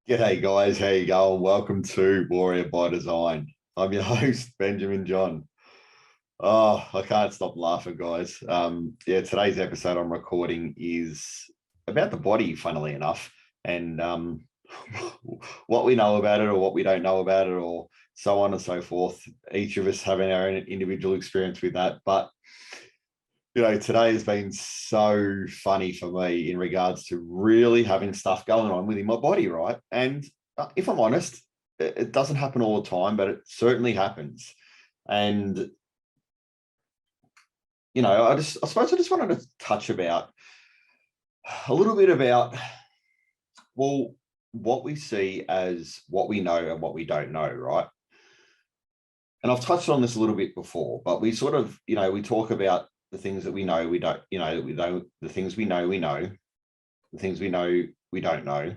G'day guys, how you going? Welcome to Warrior by Design. I'm your host, Benjamin John. Oh, I can't stop laughing, guys. Today's episode I'm recording is about the body, funnily enough, and what we know about it or what we don't know about it, or so on and so forth. Each of us having our own individual experience with that. But today has been so funny for me in regards to really having stuff going on within my body, right? And if I'm honest, it doesn't happen all the time, but it certainly happens. And I suppose I just wanted to touch about a little bit about, well, what we see as what we know and what we don't know, right? And I've touched on this a little bit before, but we sort of, we talk about the things that we know, we don't, we know the things we know, the things we know, we don't know,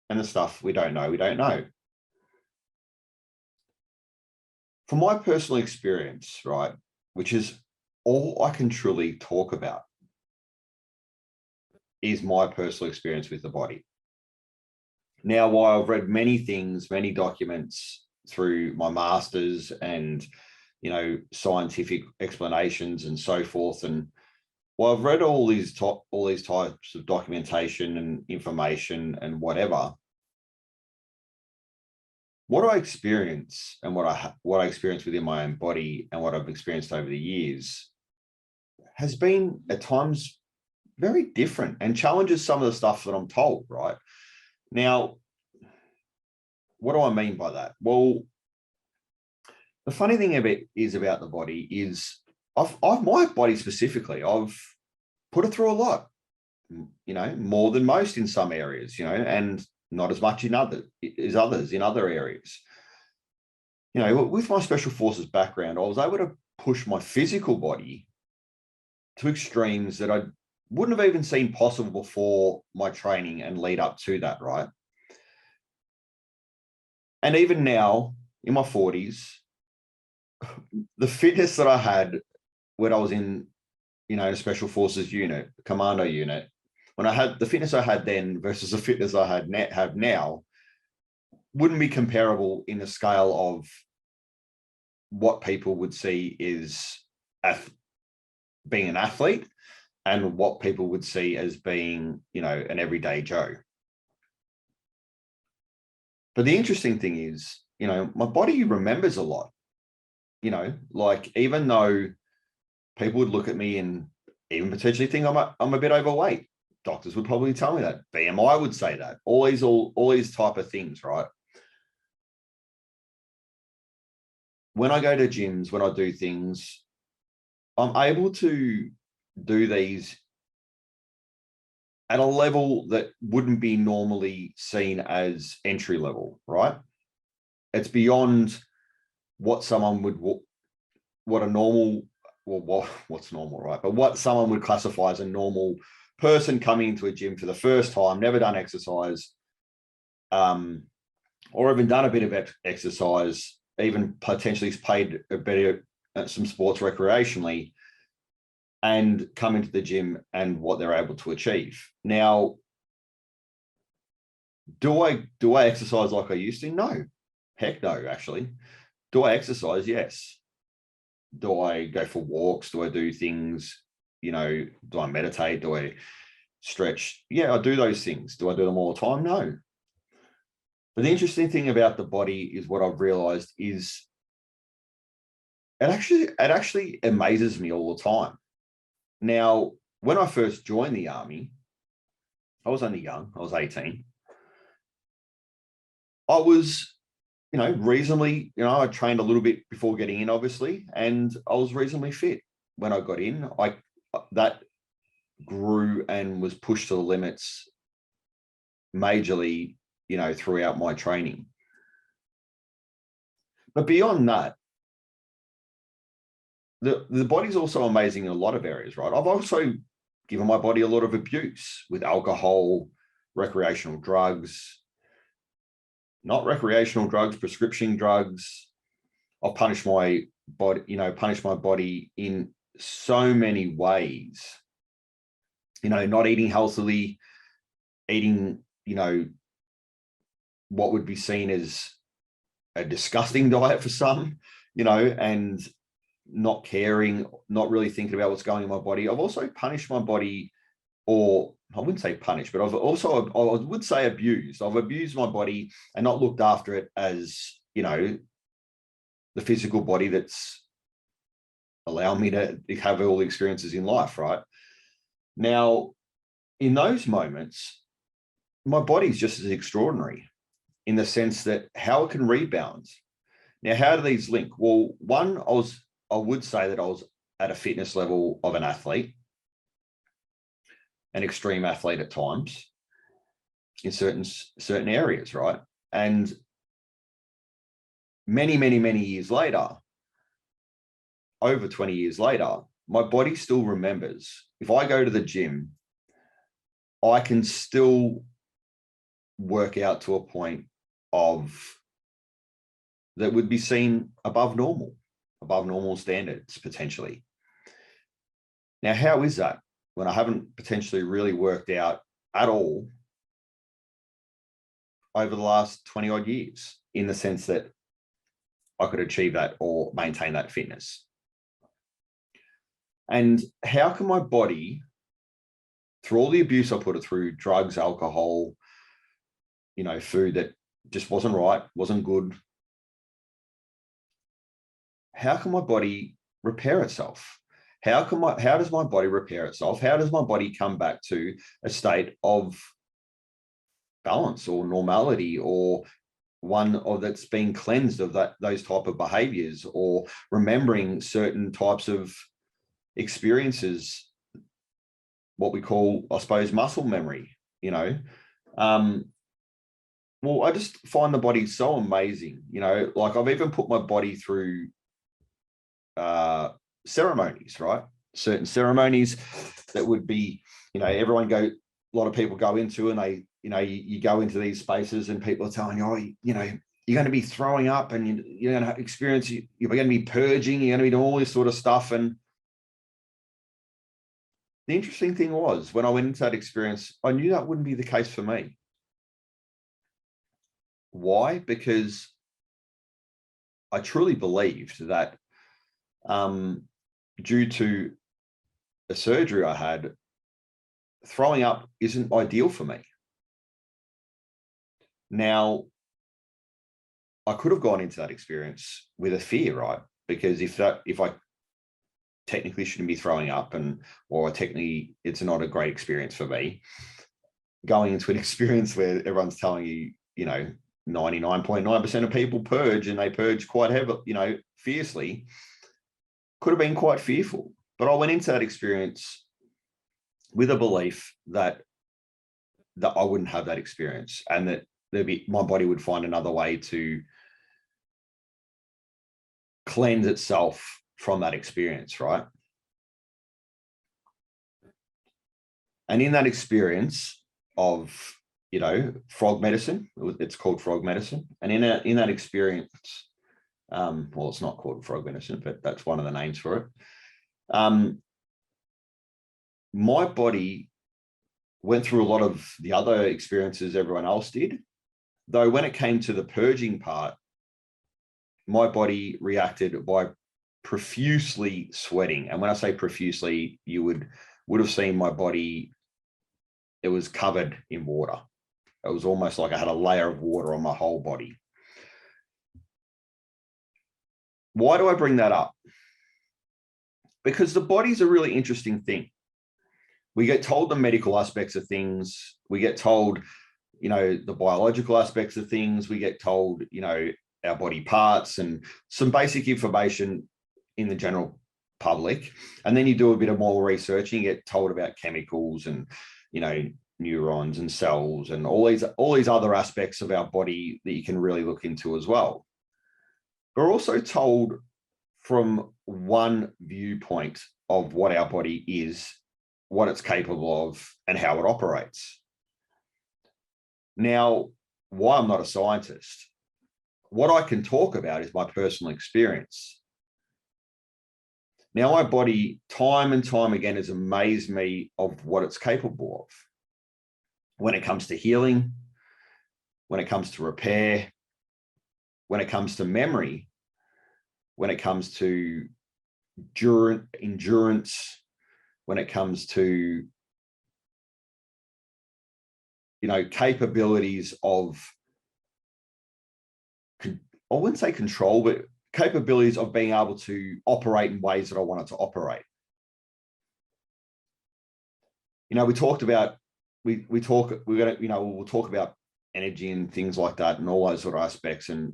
and the stuff we don't know, we don't know. From my personal experience, right, which is all I can truly talk about, is my personal experience with the body. Now, while I've read many things, many documents through my masters and, scientific explanations and so forth, and well, I've read all these types of documentation and information and whatever. What I experience and what I experience within my own body and what I've experienced over the years has been at times very different and challenges some of the stuff that I'm told, right? Now, what do I mean by that? Well, the funny thing about the body is my body specifically, I've put it through a lot, more than most in some areas, and not as much in others in other areas. With my special forces background, I was able to push my physical body to extremes that I wouldn't have even seen possible before my training and lead up to that, right? And even now, in my 40s, the fitness that I had when I was in, a special forces unit, commando unit, when I had the fitness I had then versus the fitness I have now, wouldn't be comparable in the scale of what people would see is being an athlete and what people would see as being, an everyday Joe. But the interesting thing is, my body remembers a lot. Like, even though people would look at me and even potentially think I'm a bit overweight, doctors would probably tell me that. BMI would say that. All these type of things, right? When I go to gyms, when I do things, I'm able to do these at a level that wouldn't be normally seen as entry level, right? It's beyond what someone would, what a normal, well, what's normal, right? But what someone would classify as a normal person coming into a gym for the first time, never done exercise, or even done a bit of exercise, even potentially played a bit of some sports recreationally, and come into the gym and what they're able to achieve. Now, do I exercise like I used to? No. Heck no, actually. Do I exercise? Yes. Do I go for walks? Do I do things, do I meditate? Do I stretch? Yeah, I do those things. Do I do them all the time? No. But the interesting thing about the body is what I've realized is it actually amazes me all the time. Now, when I first joined the army, I was only young. I was 18. I was, reasonably, I trained a little bit before getting in, obviously, and I was reasonably fit when I got in. That grew and was pushed to the limits majorly, throughout my training. But beyond that, the body's also amazing in a lot of areas, right? I've also given my body a lot of abuse with alcohol, recreational drugs, not recreational drugs, prescription drugs. I've punished my body in so many ways. Not eating healthily, eating, what would be seen as a disgusting diet for some, and not caring, not really thinking about what's going in my body. I've also punished my body, or I wouldn't say punished, but I would say abused. I've abused my body and not looked after it as, the physical body that's allowing me to have all the experiences in life, right? Now, in those moments, my body's just as extraordinary in the sense that how it can rebound. Now, how do these link? Well, one, I would say that I was at a fitness level of an athlete, an extreme athlete at times in certain areas, right? And many, many, many years later, over 20 years later, my body still remembers. If I go to the gym, I can still work out to a point of that would be seen above normal standards potentially. Now, how is that when I haven't potentially really worked out at all over the last 20 odd years, in the sense that I could achieve that or maintain that fitness? And how can my body, through all the abuse I put it through, drugs, alcohol, food that just wasn't right, wasn't good, how can my body repair itself? How does my body repair itself? How does my body come back to a state of balance or normality, or one of that's been cleansed of those type of behaviors, or remembering certain types of experiences, what we call, I suppose, muscle memory, well, I just find the body so amazing, like I've even put my body through ceremonies, right? Certain ceremonies that would be, a lot of people go into, and they, you go into these spaces and people are telling you, oh, you're going to be throwing up, and you're going to experience, you're going to be purging, you're going to be doing all this sort of stuff. And the interesting thing was, when I went into that experience, I knew that wouldn't be the case for me. Why? Because I truly believed that due to a surgery I had, throwing up isn't ideal for me. Now, I could have gone into that experience with a fear, right? Because if I technically shouldn't be throwing up, or technically it's not a great experience for me, going into an experience where everyone's telling you, 99.9% of people purge, and they purge quite heavily, fiercely, could have been quite fearful. But I went into that experience with a belief that I wouldn't have that experience, and that my body would find another way to cleanse itself from that experience, right? And in that experience of, frog medicine, it's called frog medicine. And in that experience, well, it's not called frog medicine, but that's one of the names for it. My body went through a lot of the other experiences everyone else did, though when it came to the purging part, my body reacted by profusely sweating. And when I say profusely, you would have seen my body, it was covered in water. It was almost like I had a layer of water on my whole body. Why do I bring that up? Because the body's a really interesting thing. We get told the medical aspects of things. We get told, the biological aspects of things. We get told, our body parts and some basic information in the general public. And then you do a bit of more research and you get told about chemicals and, neurons and cells and all these other aspects of our body that you can really look into as well. We're also told from one viewpoint of what our body is, what it's capable of, and how it operates. Now, why I'm not a scientist, what I can talk about is my personal experience. Now, my body, time and time again, has amazed me of what it's capable of when it comes to healing, when it comes to repair, when it comes to memory, when it comes to endurance, when it comes to, capabilities of, I wouldn't say control, but capabilities of being able to operate in ways that I wanted to operate. We talked about, we'll talk about energy and things like that and all those sort of aspects. And,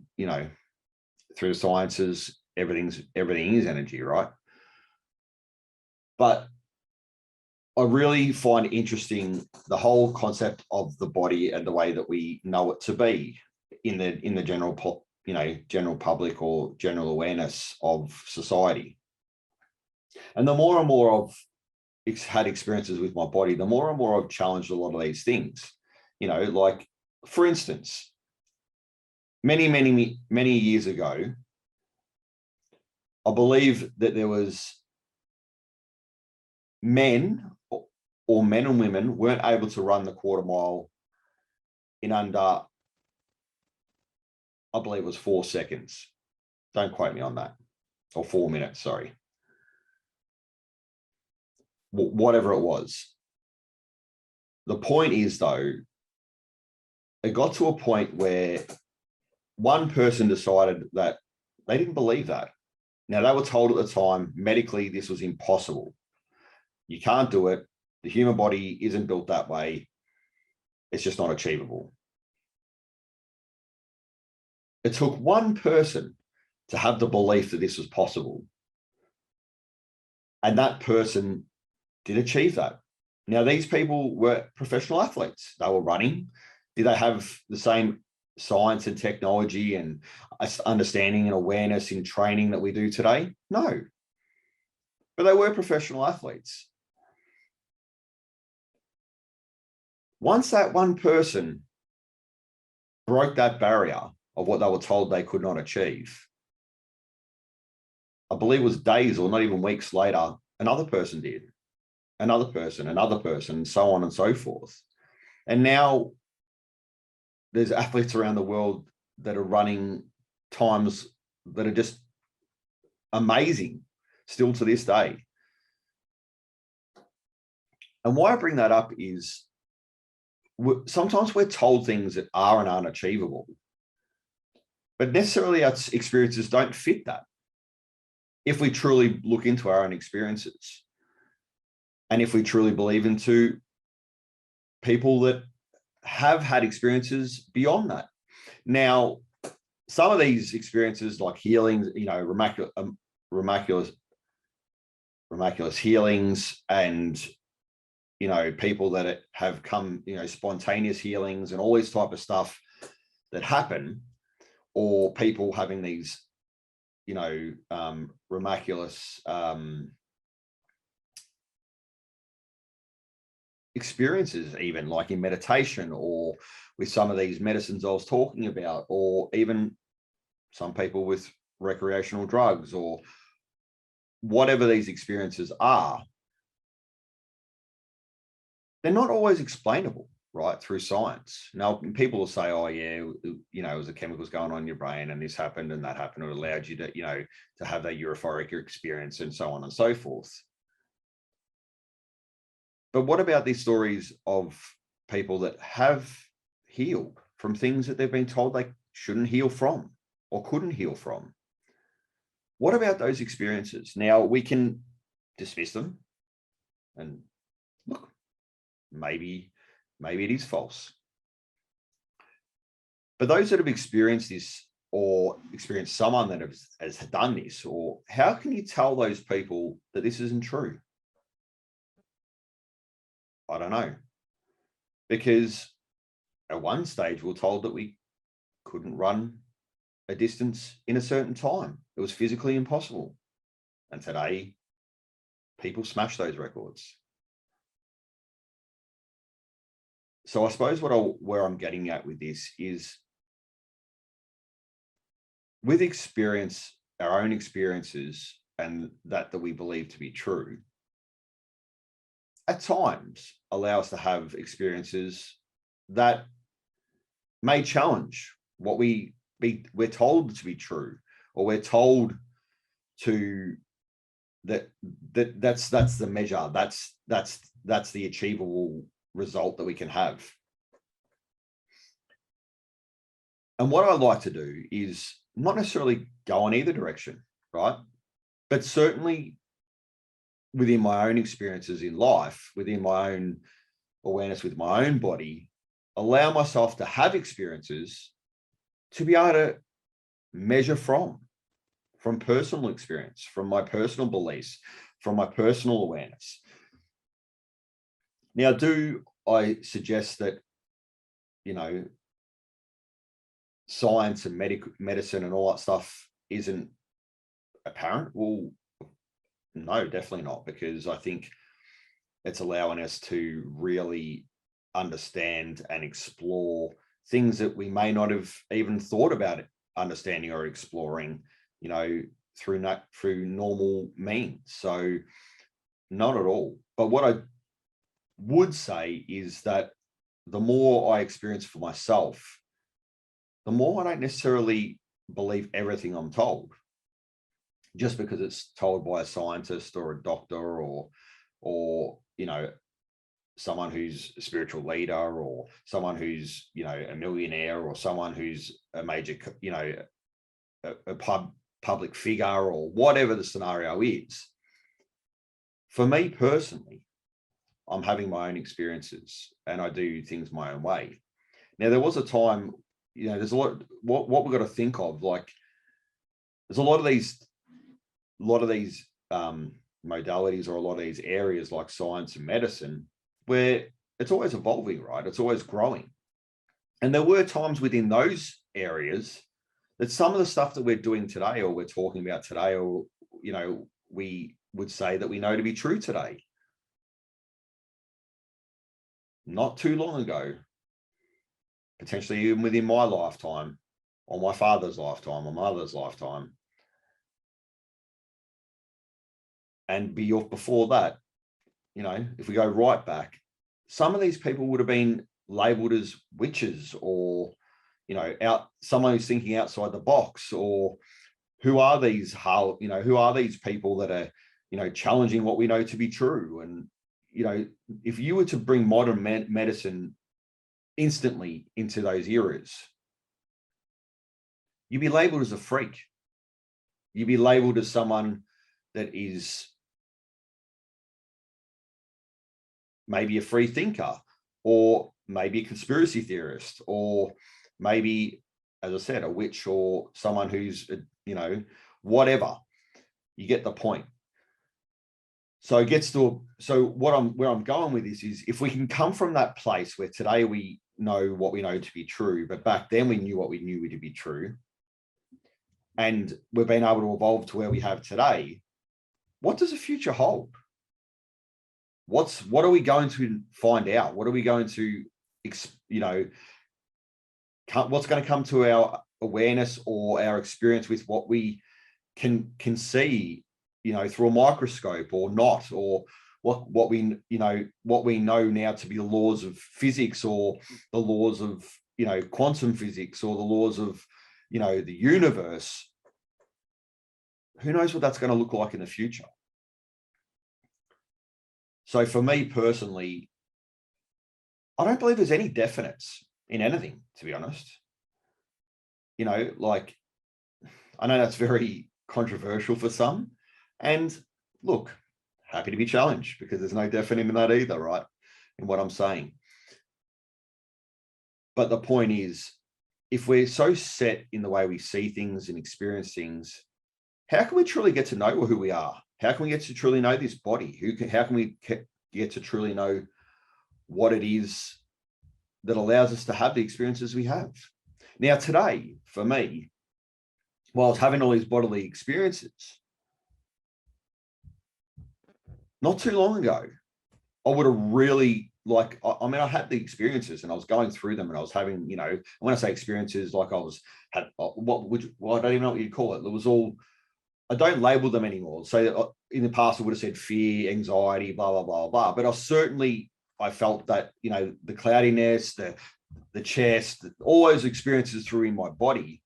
through the sciences, everything is energy, right? But I really find interesting the whole concept of the body and the way that we know it to be in the general public or general awareness of society. And the more and more I've had experiences with my body, the more and more I've challenged a lot of these things. Like, for instance, many years ago, I believe that there was men and women weren't able to run the quarter mile in under, I believe it was 4 seconds. Don't quote me on that. Or 4 minutes, sorry. Whatever it was. The point is, though, it got to a point where one person decided that they didn't believe that. Now, they were told at the time, medically, this was impossible. You can't do it. The human body isn't built that way. It's just not achievable. It took one person to have the belief that this was possible. And that person did achieve that. Now, these people were professional athletes. They were running. Did they have the same science and technology and understanding and awareness in training that we do today? No. But they were professional athletes. Once that one person broke that barrier of what they were told they could not achieve, I believe it was days or not even weeks later, another person did, another person, and so on and so forth. And now there's athletes around the world that are running times that are just amazing still to this day. And why I bring that up is sometimes we're told things that are and aren't achievable, but necessarily our experiences don't fit that. If we truly look into our own experiences, and if we truly believe into people that have had experiences beyond that. Now, some of these experiences like healings, miraculous healings, and people that have come, spontaneous healings and all this type of stuff that happen, or people having these, miraculous experiences, even like in meditation or with some of these medicines I was talking about, or even some people with recreational drugs, or whatever these experiences are, they're not always explainable, right, through science. Now, people will say, oh, yeah, it was the chemicals going on in your brain and this happened and that happened. It allowed you to, to have that euphoric experience and so on and so forth. But what about these stories of people that have healed from things that they've been told they shouldn't heal from or couldn't heal from? What about those experiences? Now, we can dismiss them and look, maybe it is false. But those that have experienced this or experienced someone that has done this, or how can you tell those people that this isn't true? I don't know. Because at one stage we were told that we couldn't run a distance in a certain time. It was physically impossible. And today, people smash those records. So I suppose where I'm getting at with this is, with experience, our own experiences, and that we believe to be true, at times allow us to have experiences that may challenge what we're told to be true, or we're told to that's the measure, that's the achievable result that we can have. And what I like to do is not necessarily go in either direction, right? But certainly within my own experiences in life, within my own awareness with my own body, allow myself to have experiences to be able to measure from personal experience, from my personal beliefs, from my personal awareness. Now, do I suggest that, you know, science and medicine and all that stuff isn't apparent? Well, no, definitely not, because I think it's allowing us to really understand and explore things that we may not have even thought about it, understanding or exploring, you know, through normal means. So not at all. But what I would say is that the more I experience for myself, the more I don't necessarily believe everything I'm told, just because it's told by a scientist or a doctor or you know, someone who's a spiritual leader, or someone who's, you know, a millionaire, or someone who's a major, you know, a public figure, or whatever the scenario is. For me personally, I'm having my own experiences and I do things my own way. Now, there was a time, you know, there's a lot, what we've got to think of, like, there's a lot of these modalities, or a lot of these areas like science and medicine, where it's always evolving, right? It's always growing. And there were times within those areas that some of the stuff that we're doing today, or we're talking about today, or, you know, we would say that we know to be true today, not too long ago, potentially even within my lifetime, or my father's lifetime, or mother's lifetime, and before that, you know, if we go right back, some of these people would have been labeled as witches, or, you know, someone who's thinking outside the box, or who are these people that are, you know, challenging what we know to be true. And, you know, if you were to bring modern medicine instantly into those eras, you'd be labeled as a freak. You'd be labeled as someone that is maybe a free thinker, or maybe a conspiracy theorist, or maybe, as I said, a witch, or someone who's, you know, whatever. You get the point. So it gets to, where I'm going with this is, if we can come from that place where today we know what we know to be true, but back then we knew what we knew to be true, and we've been able to evolve to where we have today, what does the future hold? What are we going to find out? What are we going to, you know, what's going to come to our awareness or our experience with what we can see, you know, through a microscope, or not, or what we, you know, what we know now to be the laws of physics, or the laws of, you know, quantum physics, or the laws of, you know, the universe. Who knows what that's going to look like in the future? So for me personally, I don't believe there's any definites in anything, to be honest. You know, like, I know that's very controversial for some, and look, happy to be challenged, because there's no definite in that either, right? In what I'm saying. But the point is, if we're so set in the way we see things and experience things, how can we truly get to know who we are? How can we get to truly know this body? How can we get to truly know what it is that allows us to have the experiences we have? Now, today, for me, while I was having all these bodily experiences, not too long ago, I would have really, like, I mean, I had the experiences and I was going through them, and I was having, you know, when I say experiences, like I don't even know what you'd call it. It was all, I don't label them anymore. So in the past, I would have said fear, anxiety, blah, blah, blah, blah. But I felt that, you know, the cloudiness, the the chest, all those experiences through in my body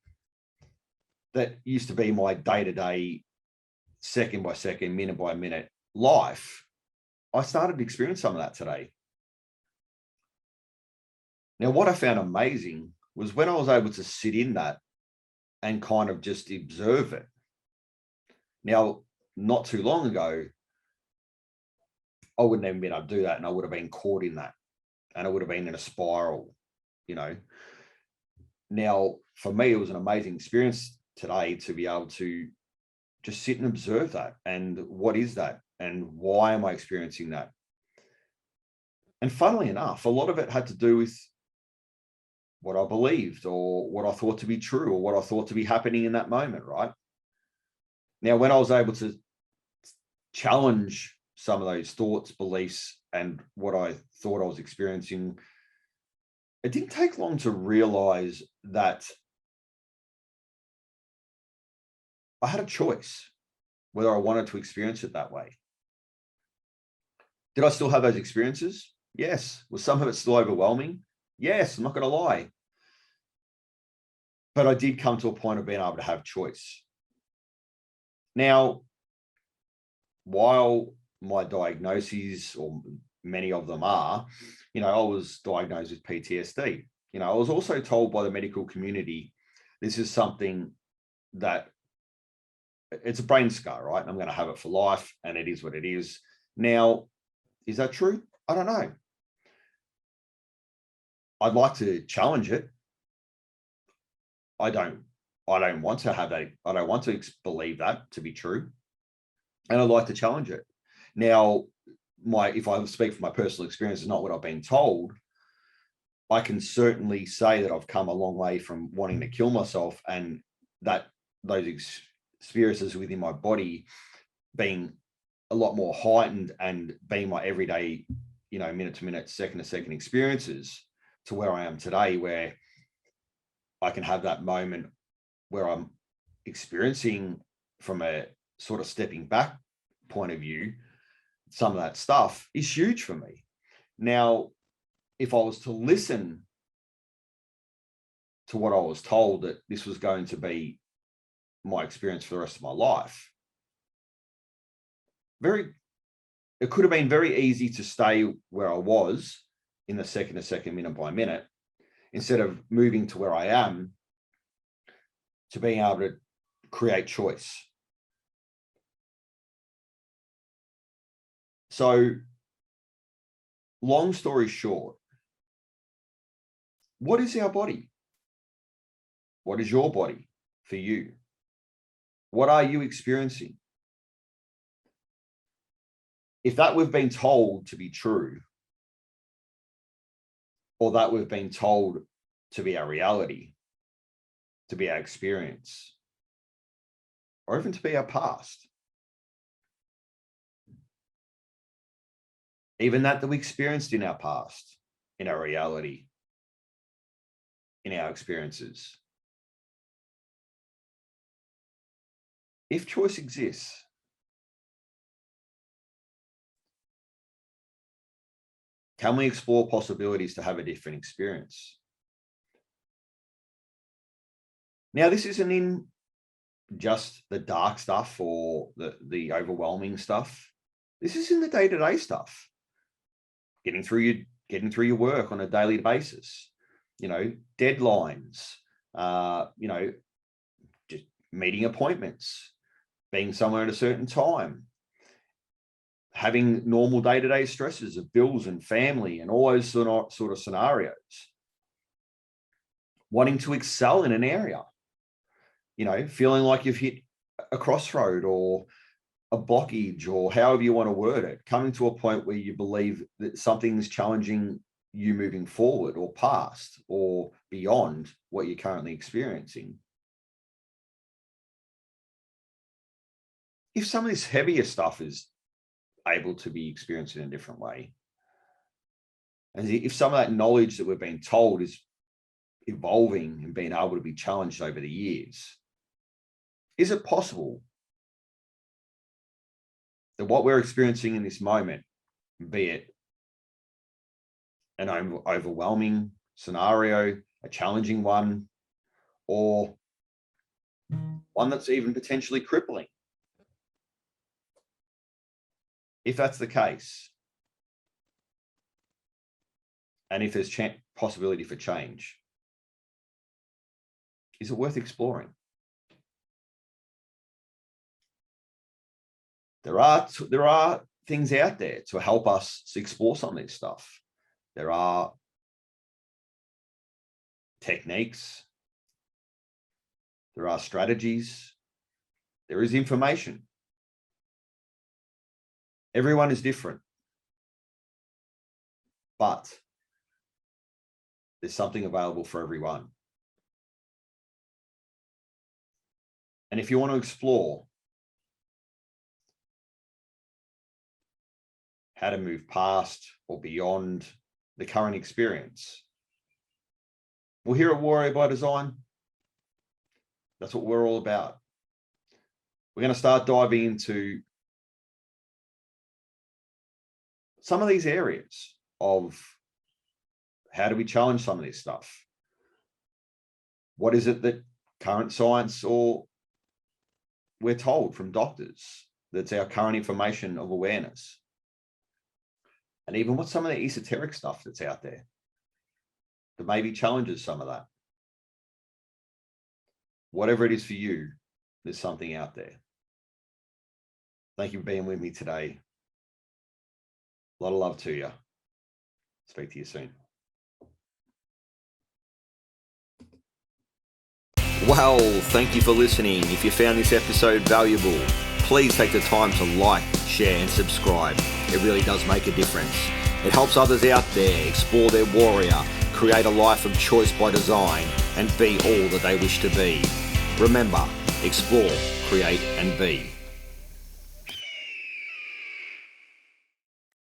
that used to be my day-to-day, second by second, minute by minute life. I started to experience some of that today. Now, what I found amazing was when I was able to sit in that and kind of just observe it. Now, not too long ago, I wouldn't even been able to do that, and I would have been caught in that, and I would have been in a spiral, you know. Now, for me, it was an amazing experience today to be able to just sit and observe that. And what is that? And why am I experiencing that? And funnily enough, a lot of it had to do with what I believed or what I thought to be true or what I thought to be happening in that moment, right? Now, when I was able to challenge some of those thoughts, beliefs, and what I thought I was experiencing, it didn't take long to realize that I had a choice whether I wanted to experience it that way. Did I still have those experiences? Yes. Was some of it still overwhelming? Yes, I'm not going to lie. But I did come to a point of being able to have choice. Now, while my diagnoses, or many of them are, you know, I was diagnosed with PTSD. You know, I was also told by the medical community, this is something that it's a brain scar, right? I'm going to have it for life, and it is what it is. Now, is that true? I don't know. I'd like to challenge it. I don't want to have that. I don't want to believe that to be true. And I'd like to challenge it. Now, if I speak from my personal experience, it's not what I've been told. I can certainly say that I've come a long way from wanting to kill myself, and that those experiences within my body being a lot more heightened and being my everyday, you know, minute to minute, second to second experiences, to where I am today, where I can have that moment where I'm experiencing from a sort of stepping back point of view. Some of that stuff is huge for me. Now, if I was to listen to what I was told, that this was going to be my experience for the rest of my life, it could have been very easy to stay where I was in the second to second, minute by minute, instead of moving to where I am, to being able to create choice. So, long story short, what is our body? What is your body for you? What are you experiencing? If that we've been told to be true, or that we've been told to be our reality, to be our experience, or even to be our past, even that we experienced in our past, in our reality, in our experiences. If choice exists, can we explore possibilities to have a different experience? Now, this isn't in just the dark stuff or the overwhelming stuff. This is in the day-to-day stuff. Getting through your work on a daily basis, you know, deadlines, you know, just meeting appointments, being somewhere at a certain time, having normal day-to-day stresses of bills and family and all those sort of scenarios, wanting to excel in an area, you know, feeling like you've hit a crossroad or a blockage, or however you want to word it, coming to a point where you believe that something's challenging you moving forward or past or beyond what you're currently experiencing. If some of this heavier stuff is able to be experienced in a different way, and if some of that knowledge that we've been told is evolving and being able to be challenged over the years, is it possible that what we're experiencing in this moment, be it an overwhelming scenario, a challenging one, or one that's even potentially crippling. If that's the case, and if there's possibility for change, is it worth exploring? There are things out there to help us to explore some of this stuff. There are techniques. There are strategies. There is information. Everyone is different. But there's something available for everyone. And if you want to explore how to move past or beyond the current experience, well, here at Warrior by Design, that's what we're all about. We're going to start diving into some of these areas of how do we challenge some of this stuff? What is it that current science, or we're told from doctors, that's our current information of awareness? And even what's some of the esoteric stuff that's out there that maybe challenges some of that? Whatever it is for you, there's something out there. Thank you for being with me today. A lot of love to you. Speak to you soon. Well, thank you for listening. If you found this episode valuable, please take the time to like, share, and subscribe. It really does make a difference. It helps others out there explore their warrior, create a life of choice by design, and be all that they wish to be. Remember, explore, create, and be.